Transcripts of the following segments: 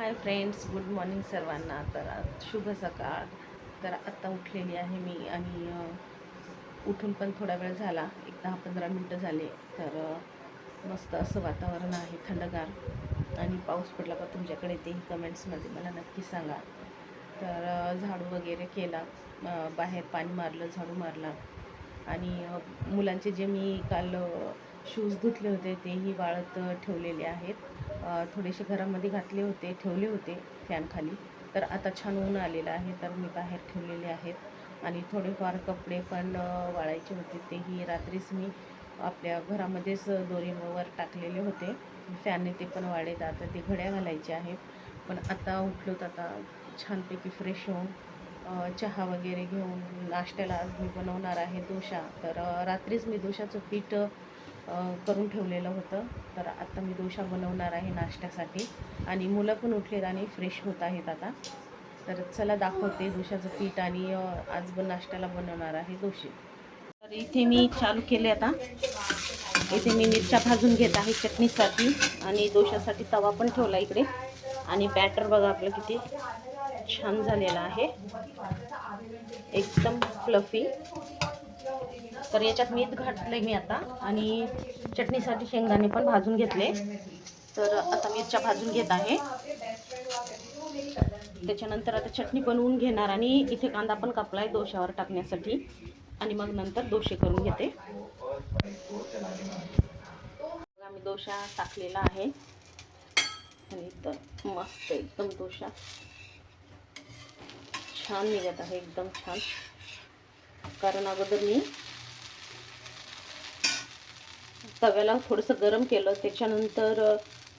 Hi friends, good morning सर्वांना. तर शुभ सकाळ. तर आत्ता उठलेली आहे मी आणि उठून पण थोडा वेळ झाला, एक 10-15 मिनटं झाले. तर मस्त असं वातावरण आहे, थंडगार. आणि पाऊस पडला का तुमच्याकडे तेही कमेंट्समध्ये मला नक्की सांगा. तर झाडू वगैरे केला, बाहेर पाणी मारलं, झाडू मारला. आणि मुलांचे जे मी काल शूज धुतले होते तेही वाळत ठेवलेले आहेत. थोडेसे घरामध्ये घातले होते, ठेवले होते फॅनखाली. तर आता छान ऊन आलेलं आहे, तर मी बाहेर ठेवलेले आहेत. आणि थोडेफार कपडे पण वाळायचे होते, तेही रात्रीच मी आपल्या घरामध्येच दोरीवर टाकलेले होते. फॅनने ते पण वाळेत. आता ते घड्या घालायचे आहेत. पण आता उठलो तर आता छानपैकी फ्रेश होऊन चहा वगैरे घेऊन नाश्त्याला आज मी बनवणार आहे डोसा. तर रात्रीच मी डोशाचं पीठ करून ठेवलेलं होतं. तर आता मी डोसा बनवणार आहे नाश्त्यासाठी. आणि मुलं पण उठलेत आणि फ्रेश होत आहेत आता. तर चला दाखवते डोशाचं पीठ आणि आज नाश्त्याला बनवणार आहे डोसे. तर इथे मी चालू केले. आता इथे मी मिरच्या भाजून घेत आहे चटणीसाठी आणि डोशासाठी तवा पण ठेवला इकडे. आणि बॅटर बघा आपलं किती छान झालेलं आहे, एकदम फ्लफी. तर याच्यात मीठ घातले मी आता आणि चटणीसाठी शेंगदाणे पण भाजून घेतले. तर आता मिरच्या भाजून घेत आहे. त्याच्यानंतर आता चटणी बनवून घेणार आणि इथे कांदा पण कापलाय डोशावर टाकण्यासाठी. आणि मग नंतर डोसे करून घेते. आम्ही डोसा टाकलेला आहे आणि तर मस्त एकदम डोसा छान निघत आहे, एकदम छान. कारण अगोदर मी तव्याला थोडंसं गरम केलं, त्याच्यानंतर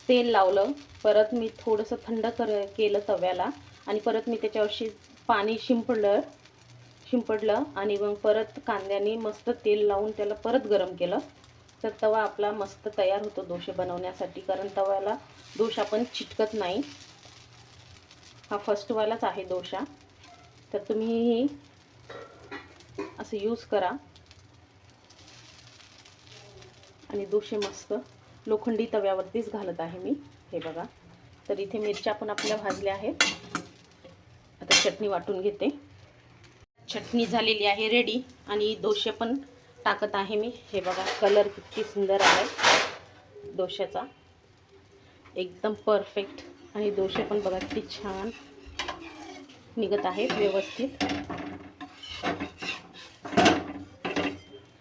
तेल लावलं, परत मी थोडंसं थंड केलं तव्याला आणि परत मी त्याच्यावरशी पाणी शिंपडलं आणि मग परत कांद्याने मस्त तेल लावून त्याला परत गरम केलं. तर तवा आपला मस्त तयार होतो डोसे बनवण्यासाठी. कारण तव्याला डोसा पण चिटकत नाही. हा फर्स्टवालाच आहे डोसा. तर तुम्ही असं यूज करा आणि डोसे मस्त लोखंडी तव्यावरतीच घालत आहे मी, हे बघा. तर इथे मिरच्या पण आपल्या भाजल्या आहेत. आता चटणी वाटून घेते. चटणी झालेली आहे रेडी आणि डोसे पण टाकत आहे मी. हे बघा कलर किती सुंदर आहे डोशाचा, एकदम परफेक्ट. आणि डोसे पण बघा किती छान निघत आहेत, व्यवस्थित,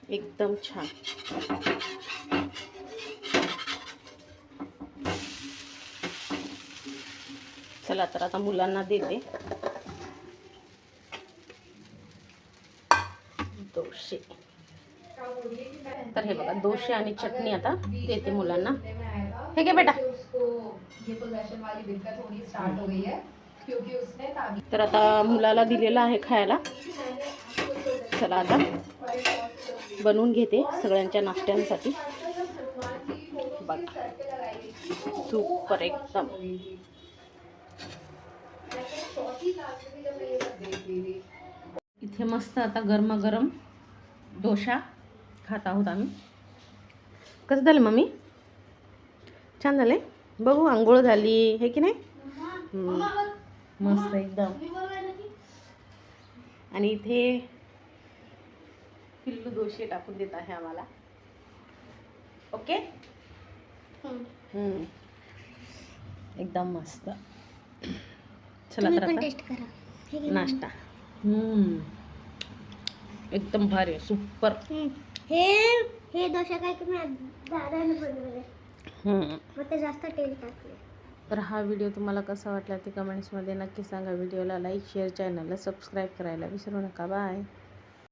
एकदम छान. चला तर आता मुलांना देते डोसे. तर हे बघा डोसे आणि चटणी आता देते मुलांना. हे घे बेटा. तर आता मुलाला दिलेलं आहे खायला. चला आता बनवून घेते सगळ्यांच्या नाश्त्यांसाठी. बघा सुपर एकदम. इथे मस्त आता गरमागरम डोसा खात आहोत आम्ही. कसं झालं मम्मी? छान झाले. बघू आंघोळ झाली हे की नाही? मस्त एकदम. आणि इथे पिल्लू डोसे टाकून देत आहे आम्हाला. ओके, एकदम मस्त. चला तर आता टेस्ट करा नाश्ता. एकदम भारी, सुपर. हे डोसा काय की मी दादाने बनवले, मग ते जास्त तेल टाकले. तर हा व्हिडिओ तुम्हाला कसा वाटला ते कमेंट्समध्ये नक्की सांगा. व्हिडिओला लाईक, शेअर, चॅनलला सबस्क्राईब करायला विसरू नका. बाय.